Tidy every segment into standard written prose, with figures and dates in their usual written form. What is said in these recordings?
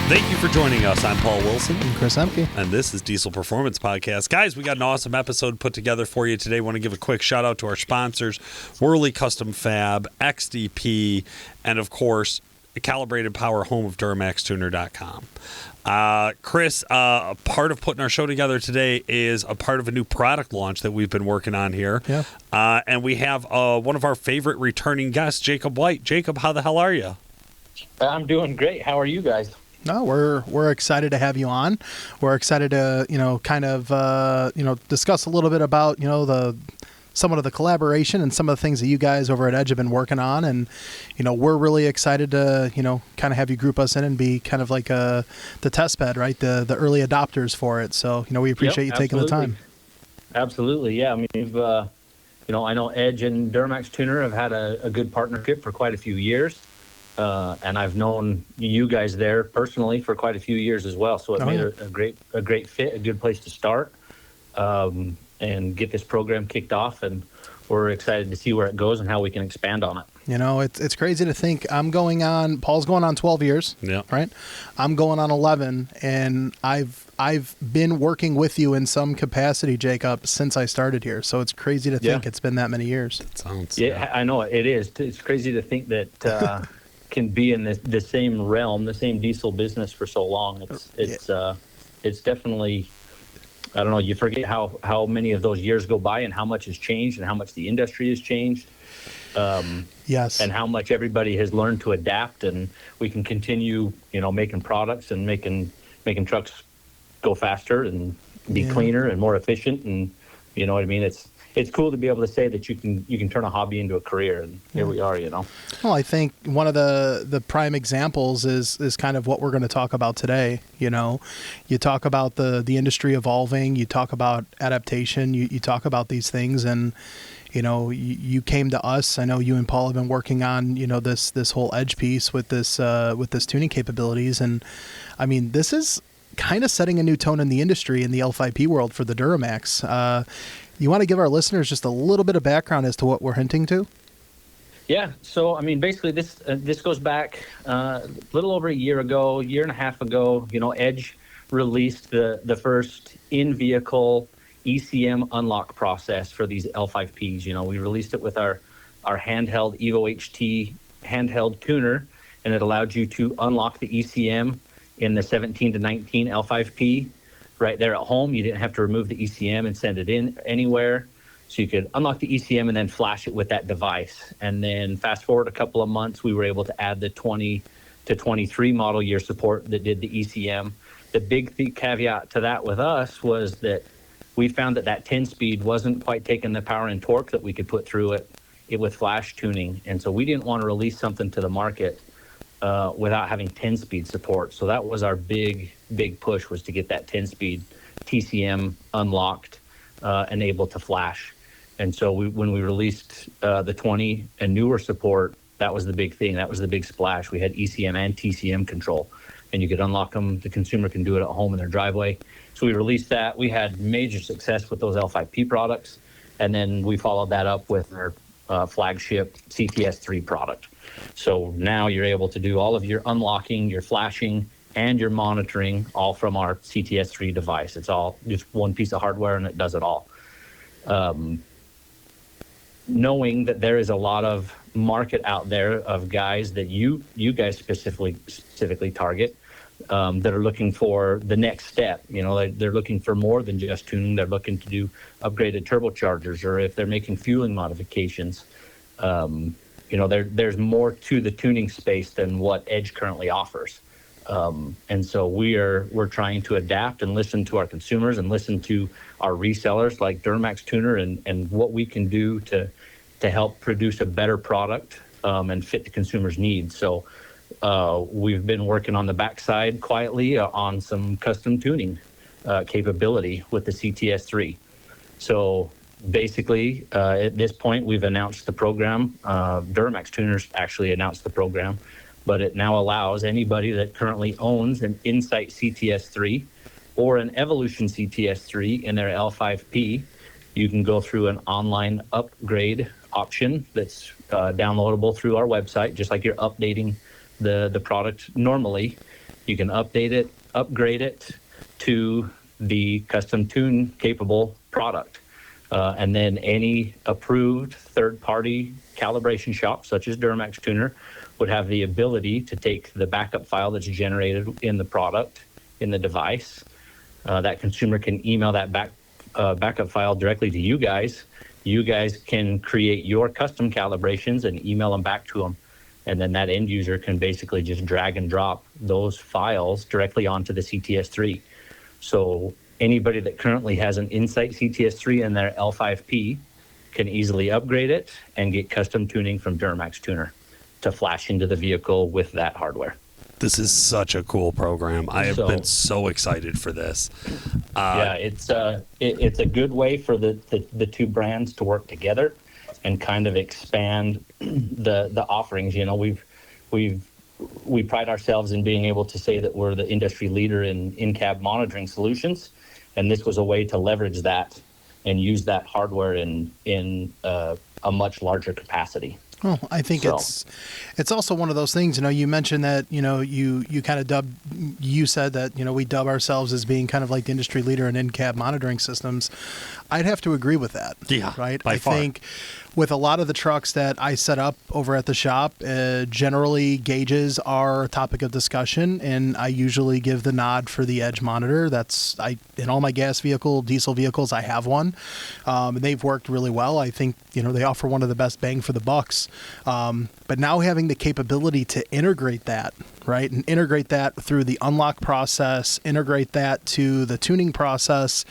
Thank you for joining us. I'm Paul Wilson. And Chris Ehmke. And this is Diesel Performance Podcast. Guys, we got an awesome episode put together for you today. Want to give a quick shout out to our sponsors, Worley Custom Fab, XDP, and of course, Calibrated Power, home of Duramaxtuner.com. Chris, a part of putting our show together today is a part of a new product launch that we've been working on here. Yeah. And we have one of our favorite returning guests, Jacob White. Jacob, how the hell are you? I'm doing great. How are you guys? No, we're excited to have you on. We're excited to, discuss a little bit about, somewhat of the collaboration and some of the things that you guys over at Edge have been working on. And, we're really excited to, kind of have you group us in and be kind of like the test bed, right? The early adopters for it. So, we appreciate you taking the time. Absolutely. Yeah. I mean, we've, I know Edge and Duramaxtuner have had a good partnership for quite a few years. And I've known you guys there personally for quite a few years as well. So it made a great fit, a good place to start, and get this program kicked off. And we're excited to see where it goes and how we can expand on it. It's crazy to think Paul's going on 12 years, right? I'm going on 11, and I've been working with you in some capacity, Jacob, since I started here. So it's crazy to think it's been that many years. It sounds. Yeah, I know it is. It's crazy to think that can be in the same realm, the same diesel business for so long. It's definitely, I don't know, you forget how many of those years go by and how much has changed and how much the industry has changed. Yes. And how much everybody has learned to adapt, and we can continue, making products and making trucks go faster and be cleaner and more efficient. And you know what I mean? It's cool to be able to say that you can turn a hobby into a career, and here we are, Well, I think one of the prime examples is kind of what we're going to talk about today. You talk about the industry evolving, you talk about adaptation, you talk about these things, and you came to us. I know you and Paul have been working on this whole Edge piece with this tuning capabilities, and I mean, this is kind of setting a new tone in the industry in the L5P world for the Duramax. You want to give our listeners just a little bit of background as to what we're hinting to? Yeah. So, I mean, basically this goes back a little over a year and a half ago. Edge released the first in-vehicle ECM unlock process for these L5Ps. We released it with our handheld Evo HT handheld tuner, and it allowed you to unlock the ECM in the 17 to 19 L5P. Right there at home. You didn't have to remove the ECM and send it in anywhere. So you could unlock the ECM and then flash it with that device. And then fast forward a couple of months, we were able to add the 20 to 23 model year support that did the ECM. The big caveat to that with us was that we found that 10-speed wasn't quite taking the power and torque that we could put through it with flash tuning. And so we didn't want to release something to the market without having 10-speed support. So that was our big push, was to get that 10-speed TCM unlocked and able to flash. And so when we released the 20 and newer support, that was the big thing. That was the big splash. We had ECM and TCM control, and you could unlock them. The consumer can do it at home in their driveway. So we released that. We had major success with those L5P products, and then we followed that up with our flagship CTS3 product. So now you're able to do all of your unlocking, your flashing, and your monitoring all from our CTS3 device. It's all just one piece of hardware, and it does it all. Knowing that there is a lot of market out there of guys that you guys specifically target that are looking for the next step. They're looking for more than just tuning. They're looking to do upgraded turbochargers, or if they're making fueling modifications. There's more to the tuning space than what Edge currently offers. And so we're trying to adapt and listen to our consumers and listen to our resellers like Duramaxtuner and what we can do to help produce a better product and fit the consumer's needs. So we've been working on the backside quietly on some custom tuning capability with the CTS3. So basically, at this point, we've announced the program. Duramaxtuners actually announced the program, but it now allows anybody that currently owns an Insight CTS3 or an Evolution CTS3 in their L5P. You can go through an online upgrade option that's downloadable through our website, just like you're updating the product normally. You can update it, upgrade it to the custom tune capable product. And then any approved third-party calibration shop, such as Duramaxtuner, would have the ability to take the backup file that's generated in the product, in the device. That consumer can email that backup file directly to you guys. You guys can create your custom calibrations and email them back to them. And then that end user can basically just drag and drop those files directly onto the CTS3. So anybody that currently has an Insight CTS3 in their L5P can easily upgrade it and get custom tuning from Duramaxtuner to flash into the vehicle with that hardware. This is such a cool program. I have been so excited for this. Yeah, it's a good way for the two brands to work together and kind of expand the offerings. You know, we pride ourselves in being able to say that we're the industry leader in cab monitoring solutions, and this was a way to leverage that and use that hardware in a much larger capacity. Well, I think it's also one of those things, you know, you mentioned that, you know, you kind of you said that, you know, we dub ourselves as being kind of like the industry leader in in-cab monitoring systems. I'd have to agree with that. Yeah, right. By far. Think with a lot of the trucks that I set up over at the shop, generally gauges are a topic of discussion, and I usually give the nod for the Edge monitor. In all my gas diesel vehicles, I have one, and they've worked really well. I think, you know, they offer one of the best bang for the bucks. But now having the capability to integrate that, right, and integrate that through the unlock process, integrate that to the tuning process,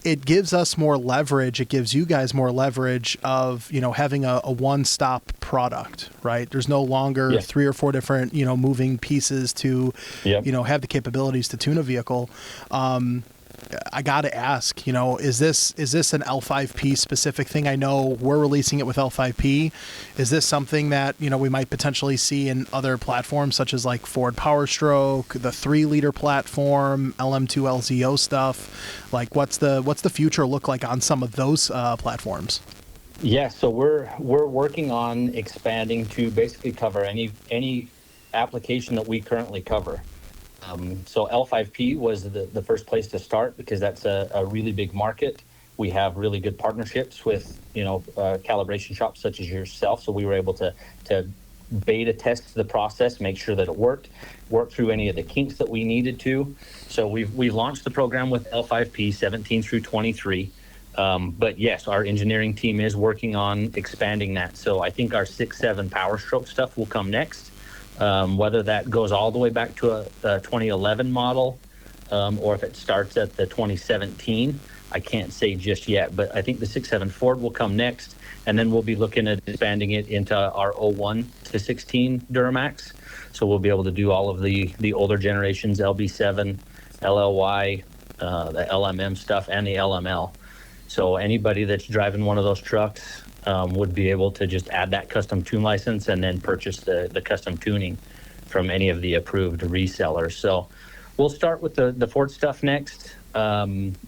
it gives us more leverage. It gives you guys more leverage of, you know, having a one-stop product, right? There's no longer 3 or 4 different, you know, moving pieces to, you know, have the capabilities to tune a vehicle. I got to ask, you know, is this an L5P specific thing? I know we're releasing it with L5P. Is this something that, you know, we might potentially see in other platforms such as like Ford PowerStroke, the 3-liter platform, LM2 LZO stuff? Like, what's the future look like on some of those platforms? Yeah, so we're working on expanding to basically cover any application that we currently cover. So L5P was the first place to start because that's a really big market. We have really good partnerships with, you know, calibration shops such as yourself. So we were able to beta test the process, make sure that it work through any of the kinks that we needed to. So we launched the program with L5P 17 through 23. But yes, our engineering team is working on expanding that. So I think our 6.7 PowerStroke stuff will come next. Whether that goes all the way back to a 2011 model or if it starts at the 2017, I can't say just yet. But I think the 6.7 Ford will come next, and then we'll be looking at expanding it into our 01 to 16 Duramax. So we'll be able to do all of the older generations, LB7, LLY, the LMM stuff, and the LML. So anybody that's driving one of those trucks would be able to just add that custom tune license and then purchase the custom tuning from any of the approved resellers. So we'll start with the Ford stuff next.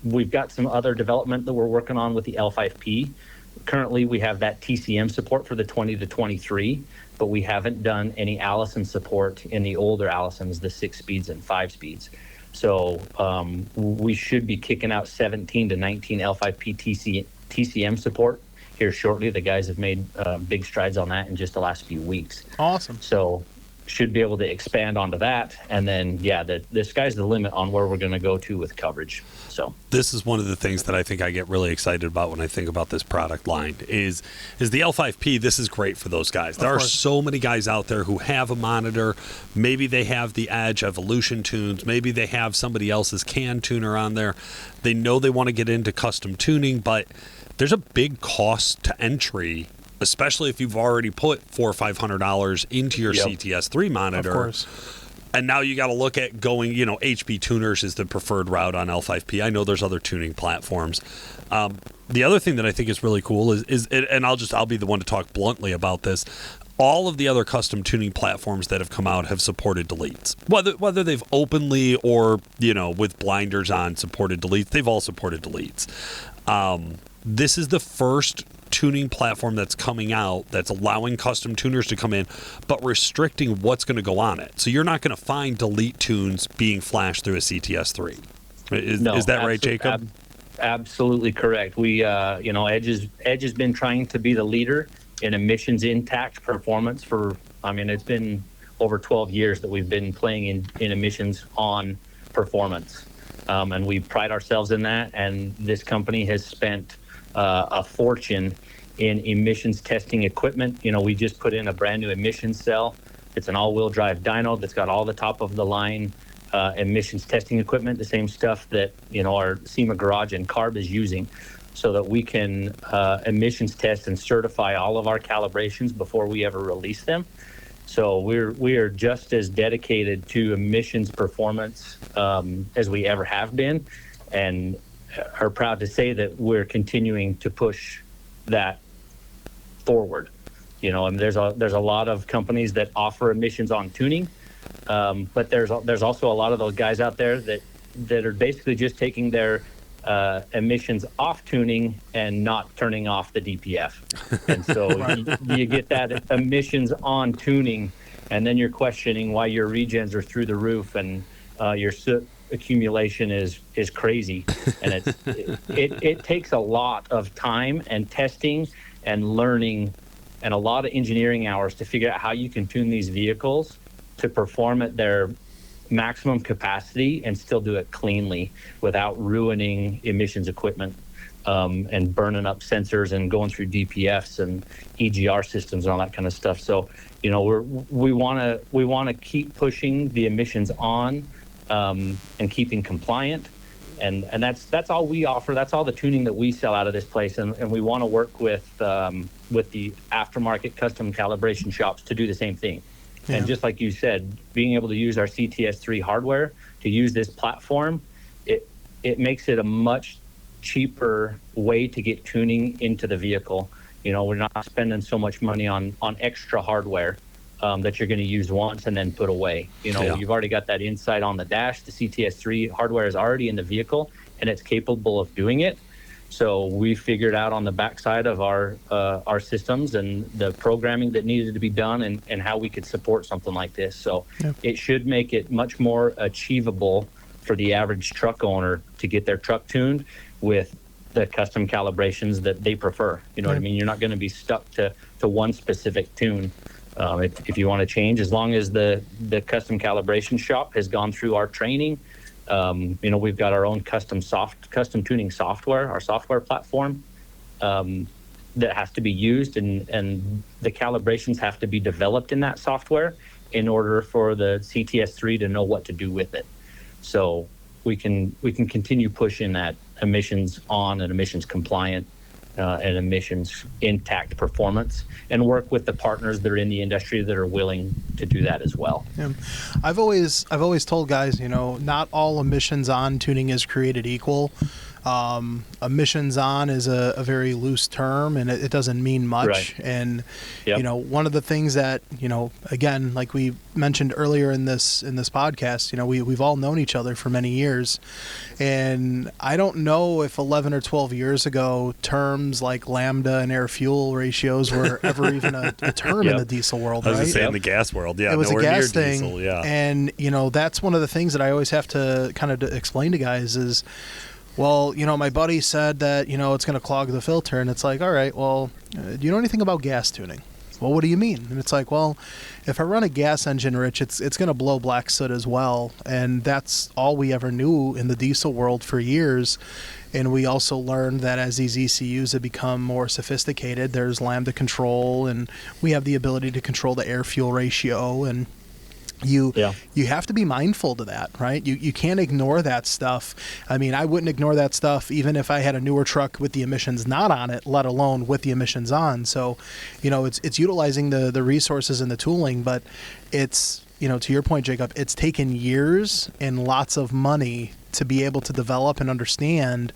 We've got some other development that we're working on with the L5P. Currently, we have that TCM support for the 20 to 23, but we haven't done any Allison support in the older Allisons, the 6 speeds and 5 speeds. So we should be kicking out 17 to 19 L5P TCM support here shortly. The guys have made big strides on that in just the last few weeks. Awesome. So should be able to expand onto that. And then, the sky's the limit on where we're going to go to with coverage. So this is one of the things that I think I get really excited about when I think about this product line is the L5P. This is great for those guys. There are so many guys out there who have a monitor. Maybe they have the Edge Evolution tunes. Maybe they have somebody else's CAN tuner on there. They know they want to get into custom tuning, but there's a big cost to entry, especially if you've already put $400 or $500 into your CTS3 monitor. Of course. And now you got to look at going, you know, HP tuners is the preferred route on L5P. I know there's other tuning platforms. The other thing that I think is really cool is and I'll be the one to talk bluntly about this. All of the other custom tuning platforms that have come out have supported deletes. Whether they've openly or, you know, with blinders on supported deletes, they've all supported deletes. This is the first tuning platform that's coming out that's allowing custom tuners to come in, but restricting what's going to go on it. So you're not going to find delete tunes being flashed through a CTS3. Is that right, Jacob? Absolutely correct. We, Edge has been trying to be the leader in emissions intact performance it's been over 12 years that we've been playing in emissions on performance. And we pride ourselves in that. And this company has spent a fortune in emissions testing equipment. We just put in a brand new emissions cell. It's an all-wheel drive dyno that's got all the top of the line emissions testing equipment, the same stuff that our SEMA Garage and CARB is using, so that we can emissions test and certify all of our calibrations before we ever release them. So we are just as dedicated to emissions performance as we ever have been, and are proud to say that we're continuing to push that forward. And there's a lot of companies that offer emissions on tuning, but there's also a lot of those guys out there that are basically just taking their emissions off tuning and not turning off the DPF. And so you get that emissions on tuning, and then you're questioning why your regens are through the roof and your soot accumulation is crazy. And it takes a lot of time and testing and learning and a lot of engineering hours to figure out how you can tune these vehicles to perform at their maximum capacity and still do it cleanly without ruining emissions equipment and burning up sensors and going through DPFs and EGR systems and all that kind of stuff. So we want to keep pushing the emissions on and keeping compliant, and that's all we offer. That's all the tuning that we sell out of this place, and we want to work with the aftermarket custom calibration shops to do the same thing. Yeah. And just like you said, being able to use our CTS3 hardware to use this platform, it makes it a much cheaper way to get tuning into the vehicle. We're not spending so much money on extra hardware that you're going to use once and then put away. You've already got that inside on the dash. The CTS3 hardware is already in the vehicle, and it's capable of doing it. So we figured out on the backside of our systems and the programming that needed to be done and how we could support something like this. So It should make it much more achievable for the average truck owner to get their truck tuned with the custom calibrations that they prefer. What I mean? You're not going to be stuck to one specific tune. If you want to change, as long as the custom calibration shop has gone through our training. We've got our own custom tuning software, our software platform that has to be used, and the calibrations have to be developed in that software in order for the CTS3 to know what to do with it. So we can continue pushing that emissions on and emissions compliant and emissions intact performance, and work with the partners that are in the industry that are willing to do that as well. Yeah. I've always told guys, not all emissions on tuning is created equal. Emissions on is a very loose term, and it doesn't mean much. Right. And one of the things that again, like we mentioned earlier in this podcast, we've all known each other for many years, and I don't know if 11 or 12 years ago terms like lambda and air fuel ratios were ever even a term in the diesel world. I was right? just saying the gas world, it was a gas thing, diesel, yeah. And that's one of the things that I always have to kind of explain to guys is, well, my buddy said that, it's going to clog the filter. And it's like, all right, well, do you know anything about gas tuning? Well, what do you mean? And it's like, well, if I run a gas engine, Rich, it's going to blow black soot as well. And that's all we ever knew in the diesel world for years. And we also learned that as these ECUs have become more sophisticated, there's lambda control, and we have the ability to control the air fuel ratio, and you have to be mindful to that, right? You can't ignore that stuff. I mean, I wouldn't ignore that stuff even if I had a newer truck with the emissions not on it, let alone with the emissions on. So, it's utilizing the resources and the tooling, but it's, to your point, Jacob, it's taken years and lots of money to be able to develop and understand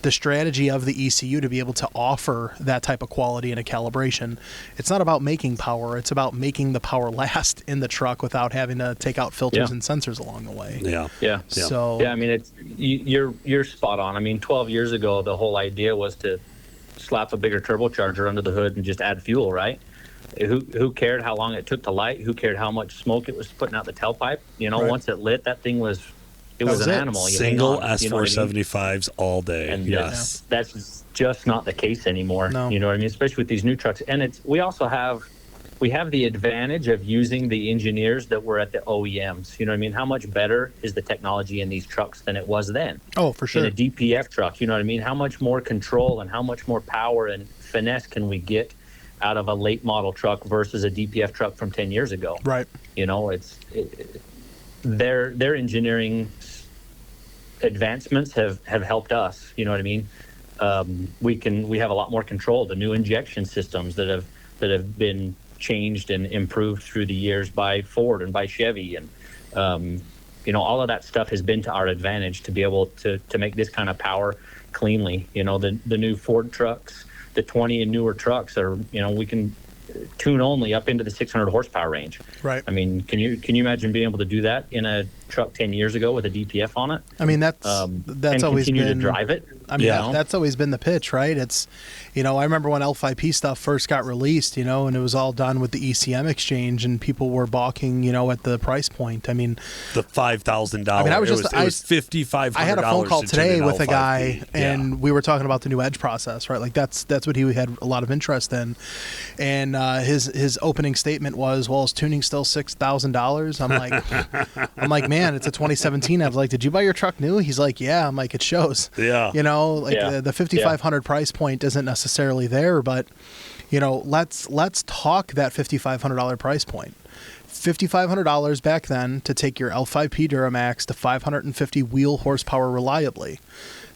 the strategy of the ECU to be able to offer that type of quality and a calibration. It's not about making power. It's about making the power last in the truck without having to take out filters and sensors along the way. Yeah. So I mean, you're spot on. I mean, 12 years ago, the whole idea was to slap a bigger turbocharger under the hood and just add fuel, right? Who cared how long it took to light? Who cared how much smoke it was putting out the tailpipe? You know, Right. once it lit, that thing was an it. animal. You hang Single on, you know what I mean? S475s all day. And Yes. that's just not the case anymore. No. You know what I mean? Especially with these new trucks. And we have the advantage of using the engineers that were at the OEMs. You know what I mean? How much better is the technology in these trucks than it was then? Oh, for sure. In a DPF truck, you know what I mean? How much more control and how much more power and finesse can we get out of a late model truck versus a DPF truck from 10 years ago? Right. You know, their engineering advancements have helped us. You know what I mean? We have a lot more control. The new injection systems that have been changed and improved through the years by Ford and by Chevy, and you know, all of that stuff has been to our advantage to be able to make this kind of power cleanly. You know, the new Ford trucks, the 20 and newer trucks are, you know, we can tune only up into the 600 horsepower range. Right. I mean, can you imagine being able to do that in a truck 10 years ago with a DPF on it? I mean, that's and always continue been to drive it. I mean, Yeah. that's always been the pitch, right? It's, you know, I remember when L5P stuff first got released, you know, and it was all done with the ECM exchange, and people were balking, you know, at the price point. I mean, The $5,000. I mean, I was it just- was $5,500. I had a phone call to tune today an with a L5P. guy, and Yeah. we were talking about the new Edge process, right? Like that's what he had a lot of interest in, and his opening statement was, "Well, is tuning still $6,000?" I'm like, man, it's a 2017. I was like, "Did you buy your truck new?" He's like, "Yeah." I'm like, "It shows." Yeah. You know, like Yeah. the 5,500 price point isn't necessarily there, but you know, let's talk that $5,500 price point. $5,500 back then to take your L5P Duramax to 550 wheel horsepower reliably.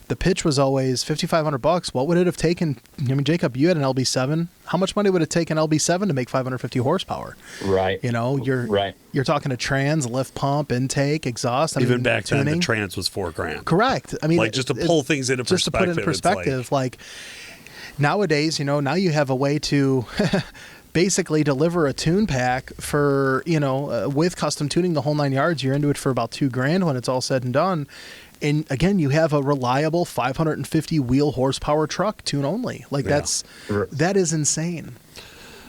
The pitch was always $5,500. What would it have taken? I mean, Jacob, you had an LB7. How much money would it take an LB7 to make 550 horsepower? Right. You know, you're talking a trans, lift pump, intake, exhaust. I Even mean, back tuning. then, the trans was $4,000. Correct. I mean, Like, just to pull things into just to put it in perspective, it's perspective, like nowadays, you know, now you have a way to basically deliver a tune pack for, you know, with custom tuning the whole 9 yards. You're into it for about $2,000 when it's all said and done. And again, you have a reliable 550 wheel horsepower truck, tune only. Like Yeah. that is insane.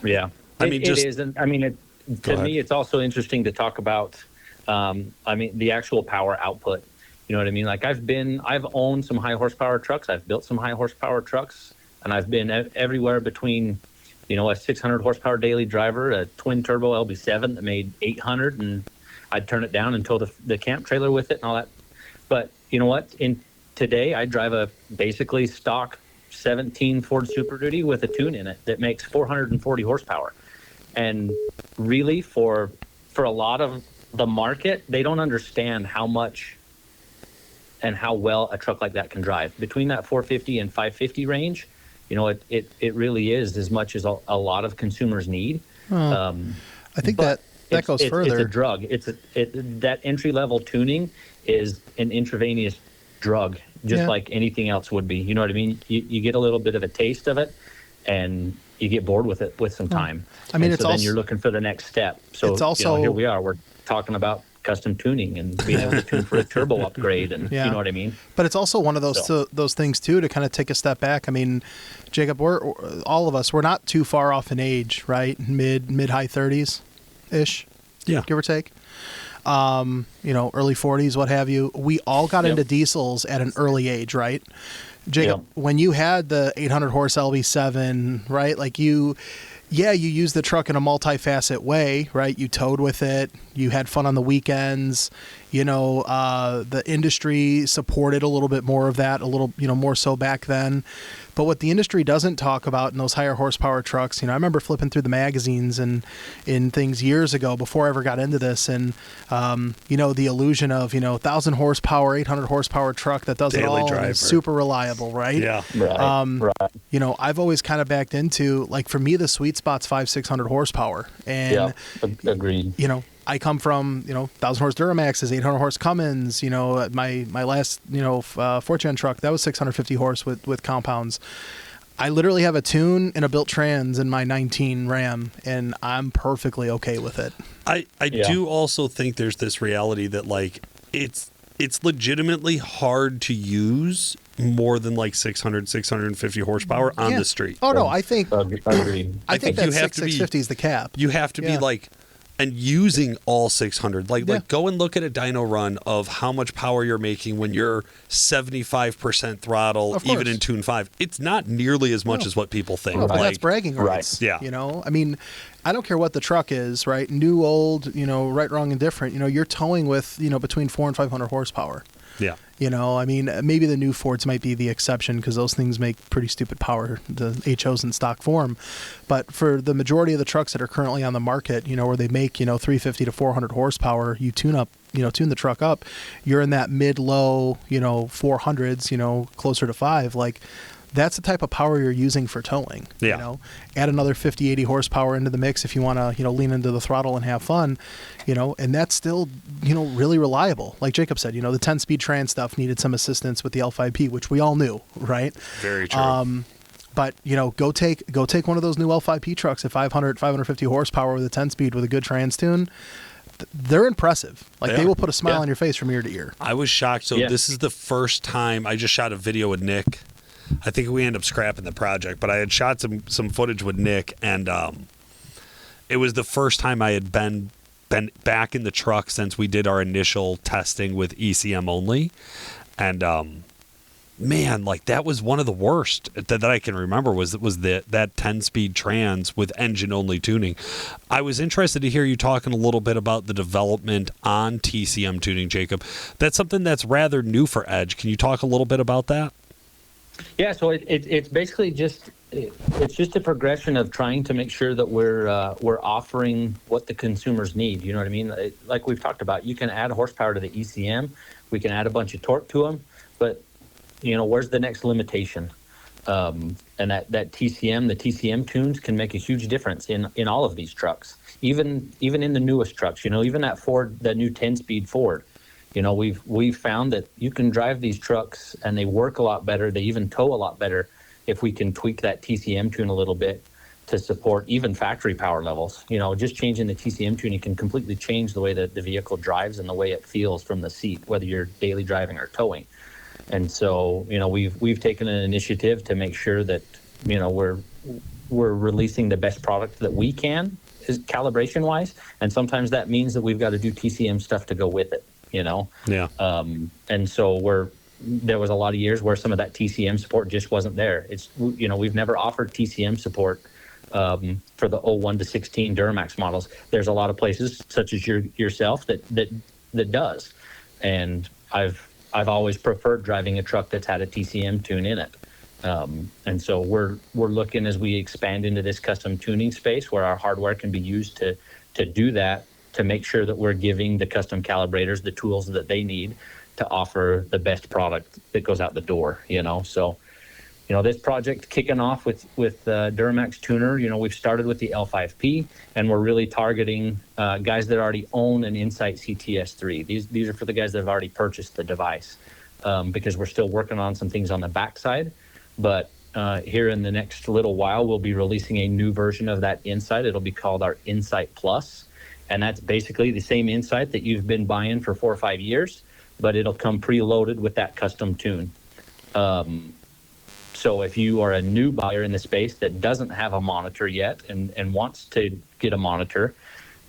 Yeah, I mean, it is, and I mean, to me, it's also interesting to talk about. I mean, the actual power output. You know what I mean? Like I've owned some high horsepower trucks. I've built some high horsepower trucks, and I've been everywhere between, you know, a 600 horsepower daily driver, a twin turbo LB7 that made 800, and I'd turn it down and tow the camp trailer with it and all that. But you know what? Today, I drive a basically stock 17 Ford Super Duty with a tune in it that makes 440 horsepower. And really, for a lot of the market, they don't understand how much and how well a truck like that can drive. Between that 450 and 550 range, you know, it really is as much as a lot of consumers need. I think but that goes further. It's a drug. That entry level tuning is an intravenous drug, just like anything else would be. You know what I mean? You get a little bit of a taste of it, and you get bored with it with some time. I mean, and it's so then also, you're looking for the next step. So it's also, you know, here we are. We're talking about custom tuning and being able to tune for a turbo upgrade, and you know what I mean. But it's also one of those things too, to kind of take a step back. I mean, Jacob, we're all of us, we're not too far off in age, right? Mid high 30s ish, Yeah. give or take. You know, early 40s, what have you. We all got into diesels at an early age, right? Jacob, when you had the 800 horse LV7, right? Like you used the truck in a multifaceted way, right? You towed with it. You had fun on the weekends. You know, the industry supported a little bit more of that, a little, you know, more so back then. But what the industry doesn't talk about in those higher horsepower trucks, you know, I remember flipping through the magazines and in things years ago before I ever got into this, and you know, the illusion of, you know, 1,000 horsepower, 800 horsepower truck that does Daily it all and driver. is super reliable, right? Yeah. Right. You know, I've always kind of backed into, like, for me, the sweet spot's 500-600 horsepower, and Agreed. you know, I come from, you know, 1,000 horse Duramaxes, 800 horse Cummins. You know, my last, you know, 4-gen truck, that was 650 horse with compounds. I literally have a tune and a built trans in my 19 Ram, and I'm perfectly okay with it. I do also think there's this reality that, like, it's legitimately hard to use more than like 600, 650 horsepower on the street. Oh no, I think Agreed. I think that you have to be 650 is the cap. You have to be like, and using all 600. Like go and look at a dyno run of how much power you're making when you're 75% throttle, even in Tune 5. It's not nearly as much as what people think. But that's bragging rights. Yeah. You know, I mean, I don't care what the truck is, right? New, old, you know, right, wrong, and different. You know, you're towing with, you know, between 400 and 500 horsepower. Yeah. You know, I mean, maybe the new Fords might be the exception because those things make pretty stupid power, the HOs in stock form. But for the majority of the trucks that are currently on the market, you know, where they make, you know, 350 to 400 horsepower, you tune the truck up, you're in that mid-low, you know, 400s, you know, closer to 5. Like, that's the type of power you're using for towing. Yeah. You know, add another 50, 80 horsepower into the mix if you want to, you know, lean into the throttle and have fun, you know, and that's still, you know, really reliable. Like Jacob said, you know, the 10-speed trans stuff needed some assistance with the L5P, which we all knew, right? Very true. But, you know, go take one of those new L5P trucks at 500, 550 horsepower with a 10-speed with a good trans tune. They're impressive. Like, they will put a smile on your face from ear to ear. I was shocked. So this is the first time I just shot a video with Nick. I think we ended up scrapping the project, but I had shot some footage with Nick, and it was the first time I had been back in the truck since we did our initial testing with ECM only. And man, like, that was one of the worst that I can remember was that 10-speed trans with engine-only tuning. I was interested to hear you talking a little bit about the development on TCM tuning, Jacob. That's something that's rather new for Edge. Can you talk a little bit about that? Yeah, so it's basically just a progression of trying to make sure that we're offering what the consumers need. You know what I mean? Like we've talked about, you can add horsepower to the ECM, we can add a bunch of torque to them, but you know, where's the next limitation? And that TCM, the TCM tunes can make a huge difference in all of these trucks, even in the newest trucks. You know, even that Ford, the new 10-speed Ford. You know, we've found that you can drive these trucks and they work a lot better. They even tow a lot better if we can tweak that TCM tune a little bit to support even factory power levels. You know, just changing the TCM tuning can completely change the way that the vehicle drives and the way it feels from the seat, whether you're daily driving or towing. And so, you know, we've taken an initiative to make sure that, you know, we're releasing the best product that we can, is calibration wise, and sometimes that means that we've got to do TCM stuff to go with it. You know, and so there was a lot of years where some of that TCM support just wasn't there. It's, you know, we've never offered TCM support for the 01 to 16 Duramax models. There's a lot of places such as yourself that does, and I've always preferred driving a truck that's had a TCM tune in it. And so we're looking as we expand into this custom tuning space where our hardware can be used to do that, to make sure that we're giving the custom calibrators the tools that they need to offer the best product that goes out the door, you know. So, you know, this project kicking off with Duramaxtuner, you know, we've started with the L5P, and we're really targeting guys that already own an Insight CTS3. These are for the guys that have already purchased the device, because we're still working on some things on the backside. But here in the next little while, we'll be releasing a new version of that Insight. It'll be called our Insight Plus. And that's basically the same Insight that you've been buying for 4 or 5 years, but it'll come preloaded with that custom tune. So if you are a new buyer in the space that doesn't have a monitor yet and wants to get a monitor,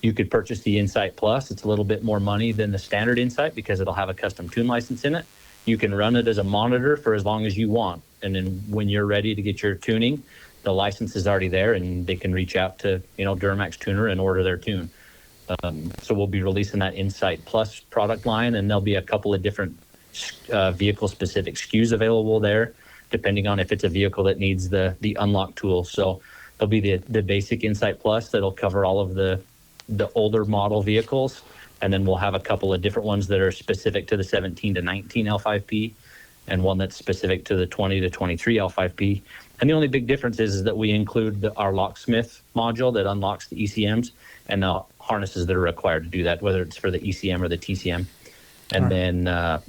you could purchase the Insight Plus. It's a little bit more money than the standard Insight because it'll have a custom tune license in it. You can run it as a monitor for as long as you want. And then when you're ready to get your tuning, the license is already there and they can reach out to, you know, Duramaxtuner and order their tune. So we'll be releasing that Insight Plus product line, and there'll be a couple of different vehicle-specific SKUs available there, depending on if it's a vehicle that needs the unlock tool. So there'll be the basic Insight Plus that'll cover all of the older model vehicles, and then we'll have a couple of different ones that are specific to the 17 to 19 L5P, and one that's specific to the 20 to 23 L5P. And the only big difference is that we include our locksmith module that unlocks the ECMs and the harnesses that are required to do that, whether it's for the ECM or the TCM. And then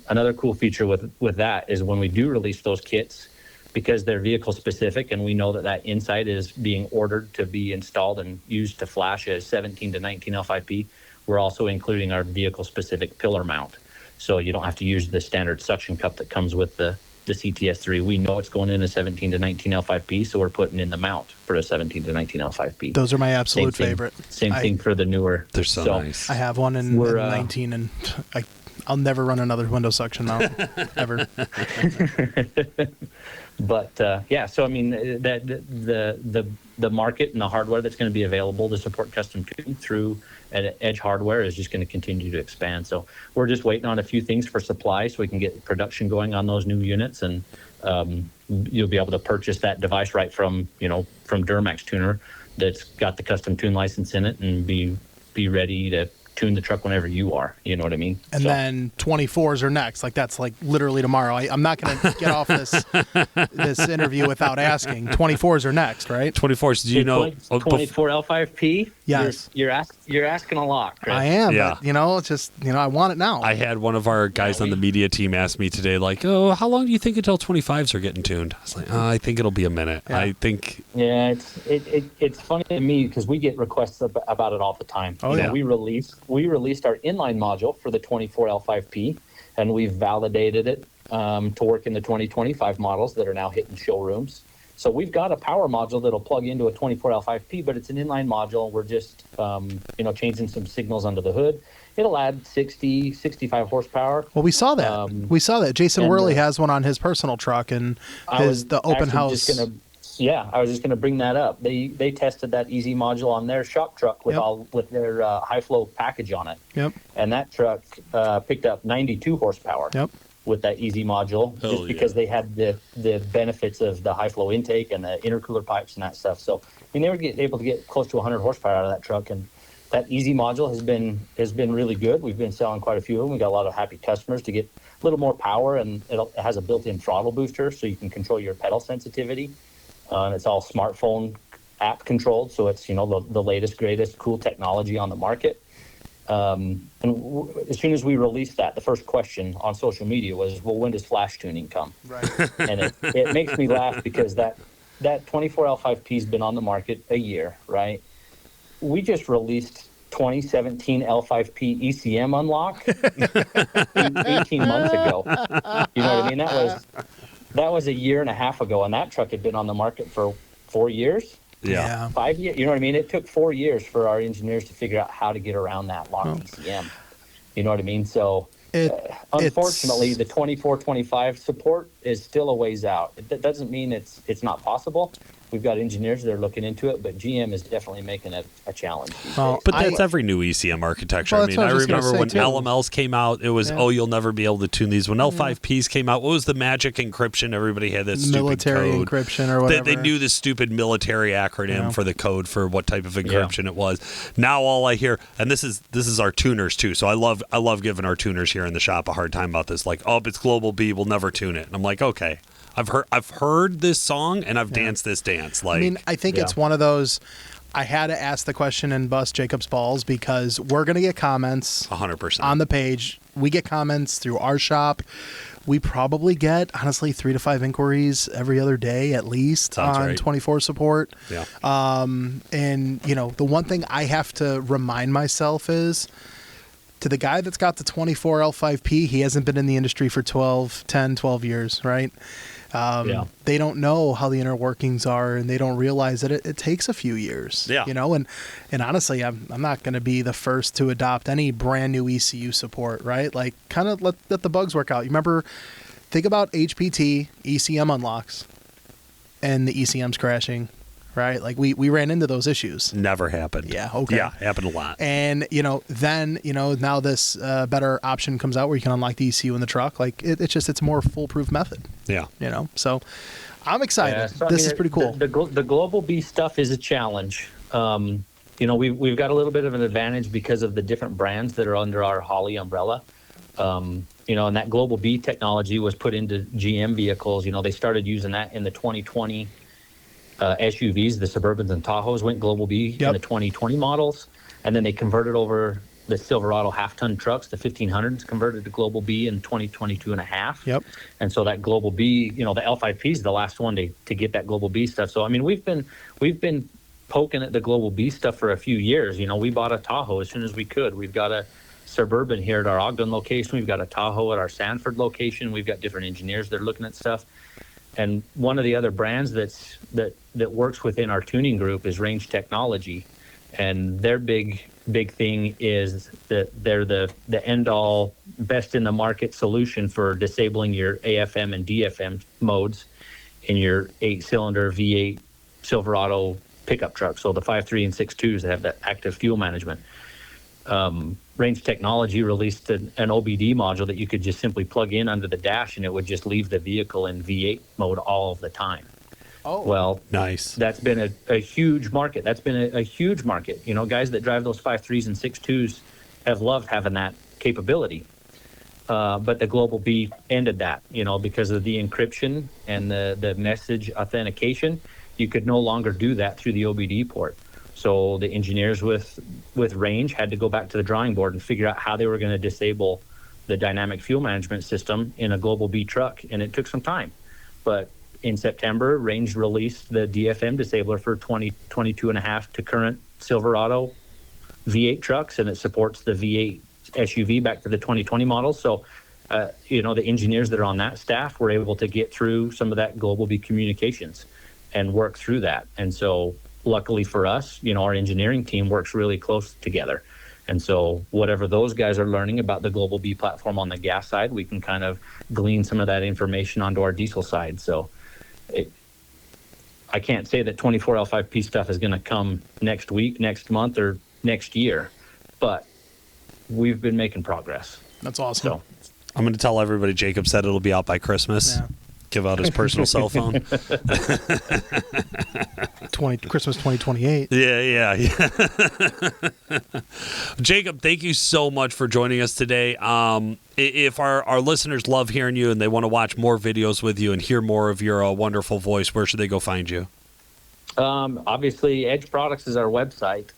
another cool feature with that is when we do release those kits, because they're vehicle specific and we know that Insight is being ordered to be installed and used to flash as 17 to 19 L5P, we're also including our vehicle specific pillar mount. So you don't have to use the standard suction cup that comes with the the CTS3. We know it's going in a 17 to 19 L5P, so we're putting in the mount for a 17 to 19 L5P. Those are my absolute favorite. Same thing for the newer. They're so nice. I have one in 19, and I'll never run another window suction mount ever. But so I mean, the market and the hardware that's going to be available to support custom tuning through Edge hardware is just going to continue to expand. So we're just waiting on a few things for supply so we can get production going on those new units, and you'll be able to purchase that device right from Duramaxtuner that's got the custom tune license in it, and be ready to tune the truck whenever you are. You know what I mean? And then 24s are next. Like, that's like literally tomorrow. I'm not going to get off this interview without asking. 24s are next, right? 24s. Do you know 24 L5P? Yes. You're asking a lot, Chris. I am. Yeah. But, it's just, I want it now. I had one of our guys on the media team ask me today, like, oh, how long do you think until 25s are getting tuned? I was like, I think it'll be a minute. Yeah. I think. Yeah, it's funny to me because we get requests about it all the time. Oh, yeah. We released our inline module for the 24 L5P, and we've validated it to work in the 2025 models that are now hitting showrooms. So we've got a power module that'll plug into a 24 L5P, but it's an inline module. We're just, changing some signals under the hood. It'll add 60, 65 horsepower. Well, we saw that. Jason Worley has one on his personal truck, and the open house. I was just going to bring that up. They tested that easy module on their shop truck with their high flow package on it. Yep. And that truck picked up 92 horsepower. Yep. With that easy module, because they had the benefits of the high flow intake and the intercooler pipes and that stuff. So they were able to get close to 100 horsepower out of that truck, and that easy module has been really good. We've been selling quite a few of them. We got a lot of happy customers to get a little more power, and it has a built-in throttle booster, so you can control your pedal sensitivity. And it's all smartphone app controlled, so it's the latest, greatest, cool technology on the market. And as soon as we released that, the first question on social media was, well, when does flash tuning come? Right. And it makes me laugh because that 24 L5P has been on the market a year, right? We just released 2017 L5P ECM unlock 18 months ago. You know what I mean? That was a year and a half ago, and that truck had been on the market for 4 years. Yeah. 5 years. You know what I mean? It took 4 years for our engineers to figure out how to get around that locked ECM. You know what I mean? So unfortunately, the 24-25 support is still a ways out. That doesn't mean it's not possible. We've got engineers that are looking into it, but GM is definitely making it a challenge. But that's every new ECM architecture. Well, I remember when too. LMLs came out, it was, you'll never be able to tune these. When L5Ps came out, what was the magic encryption? Everybody had that stupid military code. Encryption or whatever. They knew the stupid military acronym for the code for what type of encryption it was. Now all I hear, and this is our tuners too, so I love giving our tuners here in the shop a hard time about this. Like, it's Global B, we'll never tune it. And I'm like, okay. I've heard this song and I've danced this dance. Like, I think it's one of those. I had to ask the question and bust Jacob's balls because we're going to get comments 100% on the page. We get comments through our shop. We probably get, honestly, 3 to 5 inquiries every other day at least. Sounds on right. 24 support. Yeah. And, the one thing I have to remind myself is, to the guy that's got the 24 L5P, he hasn't been in the industry for 12 years, right? They don't know how the inner workings are, and they don't realize that it takes a few years. Yeah. And honestly, I'm not going to be the first to adopt any brand new ECU support, right? Like, kind of let the bugs work out. You remember, think about HPT, ECM unlocks, and the ECM's crashing, right? Like, we ran into those issues. Never happened. Yeah, okay. Yeah, happened a lot. And, then, now this better option comes out where you can unlock the ECU in the truck. Like, it's a more foolproof method. Yeah. So I'm excited. Yeah, so, this is pretty cool. The Global B stuff is a challenge. We've got a little bit of an advantage because of the different brands that are under our Holley umbrella. And that Global B technology was put into GM vehicles. They started using that in the 2020 SUVs, the Suburbans and Tahoes went Global B in the 2020 models. And then they converted over the Silverado half-ton trucks, the 1500s, converted to Global B in 2022 and a half. Yep. And so that Global B, the L5P is the last one to get that Global B stuff. So, we've been poking at the Global B stuff for a few years. We bought a Tahoe as soon as we could. We've got a Suburban here at our Ogden location. We've got a Tahoe at our Sanford location. We've got different engineers that are looking at stuff. And one of the other brands that works within our tuning group is Range Technology. And their big thing is that they're the end all best in the market solution for disabling your AFM and DFM modes in your 8-cylinder V8 Silverado pickup truck. So the 5.3 and 6.2s that have that active fuel management. Range Technology released an OBD module that you could just simply plug in under the dash and it would just leave the vehicle in V8 mode all of the time. Oh, well, nice. That's been a huge market. That's been a huge market. You know, guys that drive those 5.3s and 6.2s have loved having that capability. But the Global B ended that, you know, because of the encryption and the message authentication. You could no longer do that through the OBD port. So the engineers with Range had to go back to the drawing board and figure out how they were going to disable the dynamic fuel management system in a Global B truck, and it took some time. But in September, Range released the DFM disabler for 22.5 to current Silverado V8 trucks, and it supports the V8 SUV back to the 2020 models. So, you know, the engineers that are on that staff were able to get through some of that Global B communications and work through that. And so luckily for us, you know, our engineering team works really close together. And so whatever those guys are learning about the Global B platform on the gas side, we can kind of glean some of that information onto our diesel side. So I can't say that 24L5P stuff is going to come next week, next month, or next year, but we've been making progress. That's awesome. So I'm going to tell everybody Jacob said it'll be out by Christmas. Yeah. Give out his personal cell phone. Christmas 2028. Yeah. Jacob, thank you so much for joining us today. If our listeners love hearing you and they want to watch more videos with you and hear more of your wonderful voice, where should they go find you? Obviously, Edge Products is our website.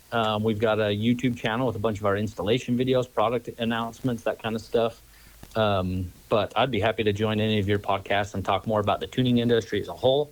We've got a YouTube channel with a bunch of our installation videos, product announcements, that kind of stuff. But I'd be happy to join any of your podcasts and talk more about the tuning industry as a whole,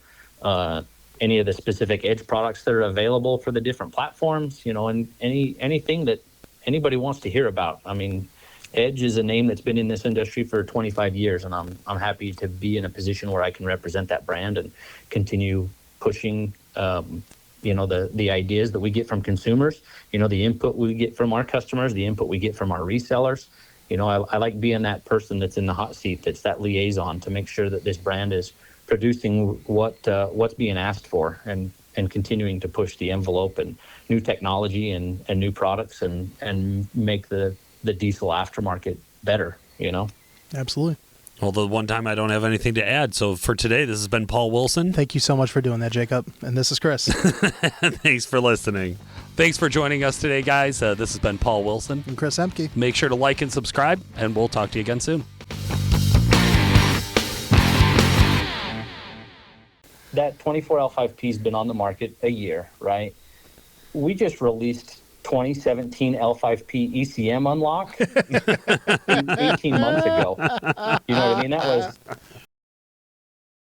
any of the specific Edge products that are available for the different platforms, you know, and anything that anybody wants to hear about. I mean, Edge is a name that's been in this industry for 25 years, and I'm happy to be in a position where I can represent that brand and continue pushing, you know, the ideas that we get from consumers, you know, the input we get from our customers, the input we get from our resellers. You know, I like being that person that's in the hot seat, that's that liaison to make sure that this brand is producing what's being asked for and continuing to push the envelope and new technology and new products and make the diesel aftermarket better, you know? Absolutely. Well, the one time I don't have anything to add. So for today, this has been Paul Wilson. Thank you so much for doing that, Jacob. And this is Chris. Thanks for listening. Thanks for joining us today, guys. This has been Paul Wilson. And Chris Ehmke. Make sure to like and subscribe, and we'll talk to you again soon. That 24L5P has been on the market a year, right? We just released 2017 L5P ECM unlock 18 months ago. You know what I mean? That was